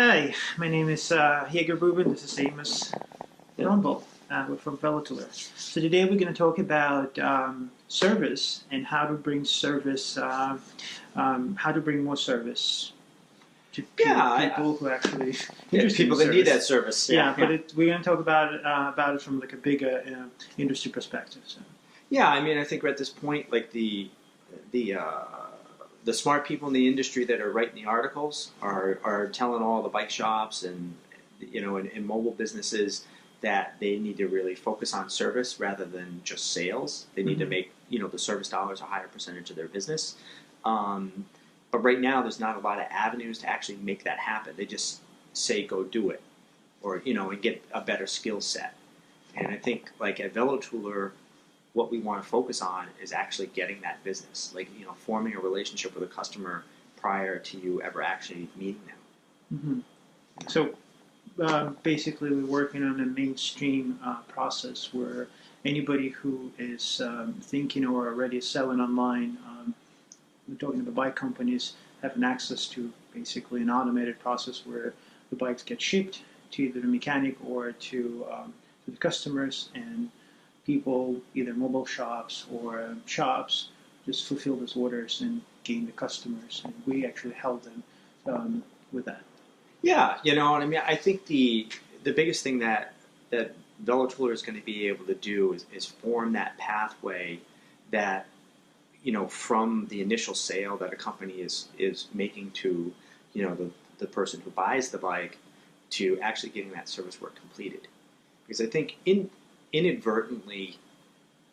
Hi, my name is Jaeger Ruben. This is Amos Lundvall. We're from Velotooler. So today we're going to talk about service and how to bring service, how to bring more service to people who actually people that need that service. But we're going to talk about it from like a bigger industry perspective. So. Yeah, I mean, I think we're at this point, like the smart people in the industry that are writing the articles are telling all the bike shops and and mobile businesses that they need to really focus on service rather than just sales. They need to make the service dollars a higher percentage of their business. But right now, there's not a lot of avenues to actually make that happen. They just say go do it, or and get a better skill set. And I think like at Velotooler, what we want to focus on is actually getting that business, like forming a relationship with a customer prior to you ever actually meeting them. Mm-hmm. So basically, we're working on a mainstream process where anybody who is thinking or already selling online, we're talking about bike companies, have an access to basically an automated process where the bikes get shipped to either the mechanic or to the customers, and people, either mobile shops or shops, just fulfill those orders and gain the customers, and we actually help them with that. Yeah, what I mean. I think the biggest thing that Velotooler is going to be able to do is form that pathway that from the initial sale that a company is making to the person who buys the bike to actually getting that service work completed. Because I think inadvertently,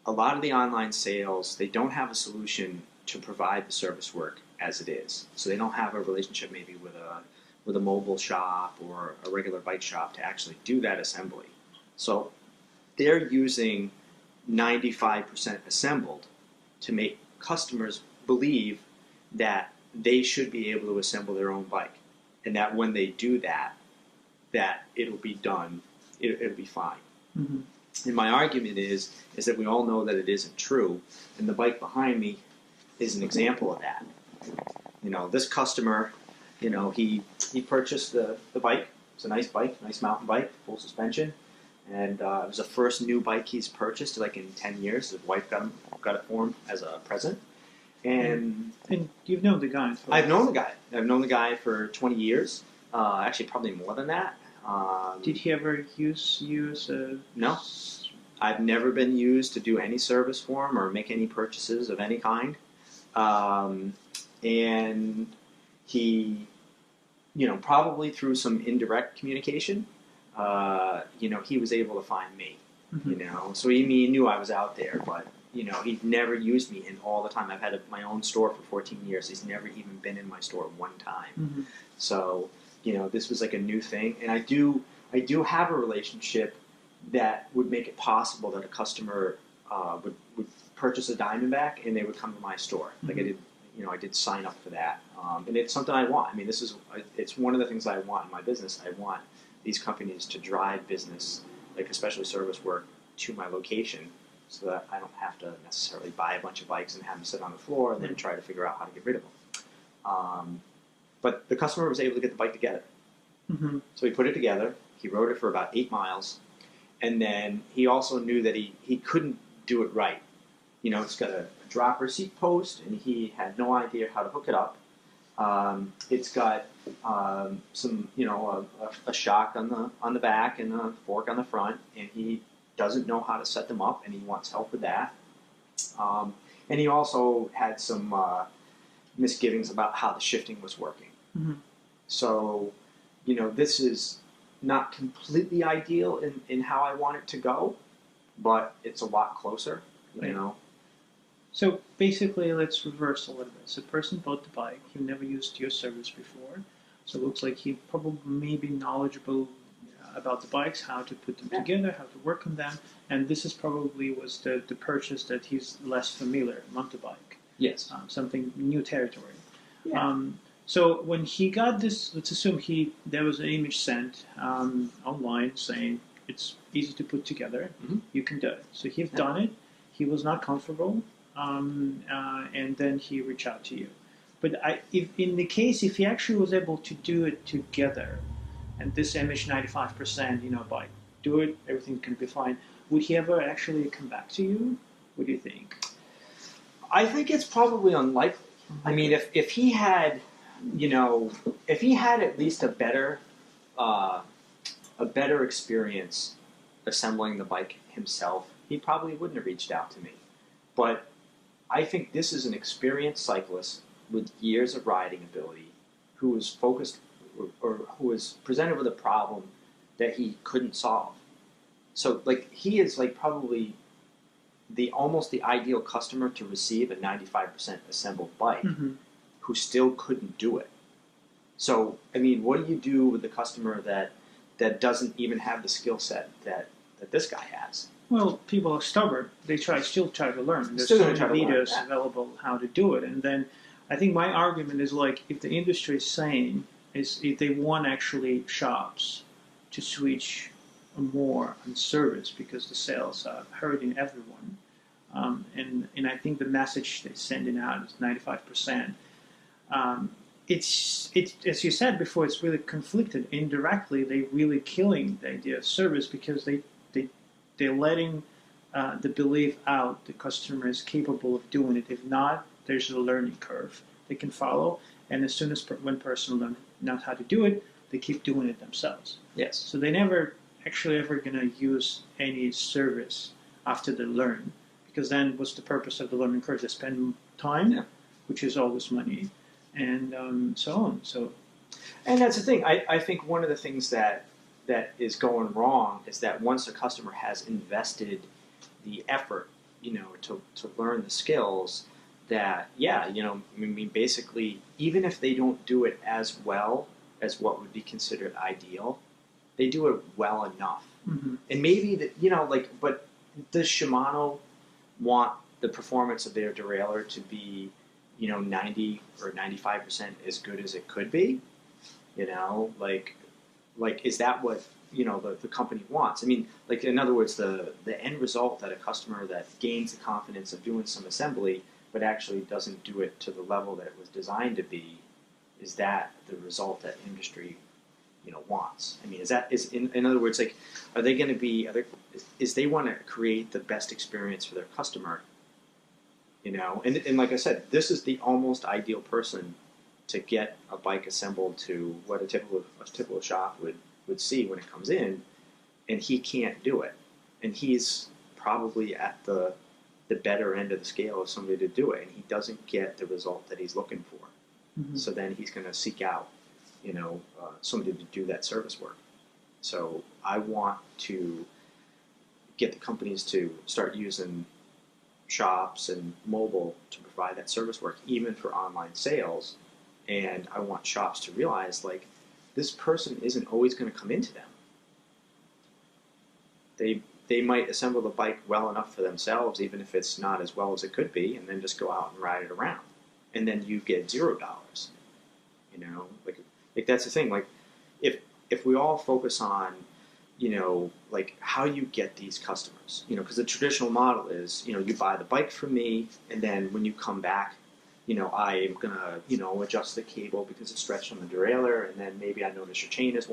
a lot of the online sales, they don't have a solution to provide the service work as it is. So they don't have a relationship maybe with a mobile shop or a regular bike shop to actually do that assembly. So they're using 95% assembled to make customers believe that they should be able to assemble their own bike, and that when they do that it'll be done, it'll be fine. Mm-hmm. And my argument is that we all know that it isn't true, and the bike behind me is an example of that. This customer, he purchased the bike. It's a nice bike, nice mountain bike, full suspension, and it was the first new bike he's purchased like in 10 years. His wife got it for him as a present. And you've known the guy? I've known the guy. I've known the guy for 20 years. Actually, probably more than that. Did he ever use you as a... No. I've never been used to do any service for him or make any purchases of any kind. And he, probably through some indirect communication, he was able to find me. Mm-hmm. So he knew I was out there, but he'd never used me in all the time. I've had my own store for 14 years. He's never even been in my store one time. Mm-hmm. So this was like a new thing, and I do have a relationship that would make it possible that a customer would purchase a Diamondback and they would come to my store. Mm-hmm. Like I did sign up for that, and it's something I want. I mean, it's one of the things I want in my business. I want these companies to drive business, like especially service work, to my location, so that I don't have to necessarily buy a bunch of bikes and have them sit on the floor and then try to figure out how to get rid of them. But the customer was able to get the bike together. Mm-hmm. So he put it together. He rode it for about 8 miles. And then he also knew that he couldn't do it right. It's got a dropper seat post, and he had no idea how to hook it up. It's got some, a shock on the back and a fork on the front, and he doesn't know how to set them up, and he wants help with that. And he also had some misgivings about how the shifting was working. Mm-hmm. So, this is not completely ideal in how I want it to go, but it's a lot closer, So basically, let's reverse a little bit. So the person bought the bike. He never used your service before. So it looks like he probably may be knowledgeable about the bikes, how to put them together, how to work on them. And this is probably was the purchase that he's less familiar, mountain bike. Yes. Something new territory. Yeah. So when he got this, let's assume there was an image sent online saying it's easy to put together. Mm-hmm. You can do it. So he's done it. He was not comfortable, and then he reached out to you. But if in the case if he actually was able to do it together, and this image 95%, bike, do it, everything's going to be fine. Would he ever actually come back to you? What do you think? I think it's probably unlikely. I mean, if he had, if he had at least a better experience assembling the bike himself, he probably wouldn't have reached out to me. But I think this is an experienced cyclist with years of riding ability who was focused or who was presented with a problem that he couldn't solve. So, like, he is like probably almost the ideal customer to receive a 95% assembled bike who still couldn't do it. So, I mean, what do you do with the customer that doesn't even have the skill set that this guy has? Well, people are stubborn. They still try to learn. There's Still so gonna try many to learn, videos yeah. available how to do it. And then I think my argument is like, if the industry is saying is if they want actually shops to switch more on service because the sales are hurting everyone. And I think the message they're sending out is 95%. It's as you said before, it's really conflicted. Indirectly, they're really killing the idea of service because they're letting the belief out the customer is capable of doing it. If not, there's a learning curve they can follow, and as soon as one person knows how to do it, they keep doing it themselves. Yes. So they never actually ever going to use any service after they learn, because then what's the purpose of the learning curve? They spend time, which is always money, and so on. So, and that's the thing. I think one of the things that is going wrong is that once a customer has invested the effort, to learn the skills, that I mean, basically, even if they don't do it as well as what would be considered ideal, they do it well enough. mm-hmm. And maybe that but does Shimano want the performance of their derailleur to be 90 or 95% as good as it could be? Like is that what the company wants? I mean, like, in other words, the end result that a customer that gains the confidence of doing some assembly but actually doesn't do it to the level that it was designed to be, is that the result that industry wants? I mean, is in other words, like, are they going to be is they want to create the best experience for their customer, and like I said, this is the almost ideal person to get a bike assembled to what a typical shop would see when it comes in, and he can't do it, and he's probably at the better end of the scale of somebody to do it, and he doesn't get the result that he's looking for. Mm-hmm. So then he's going to seek out somebody to do that service work. So I want to get the companies to start using shops and mobile to provide that service work, even for online sales. And I want shops to realize, like, this person isn't always going to come into them. They might assemble the bike well enough for themselves, even if it's not as well as it could be, and then just go out and ride it around. And then you get $0. Like that's the thing. Like, if we all focus on, like, how you get these customers, because the traditional model is, you buy the bike from me, and then when you come back, I am gonna, adjust the cable because it's stretched on the derailleur, and then maybe I notice your chain is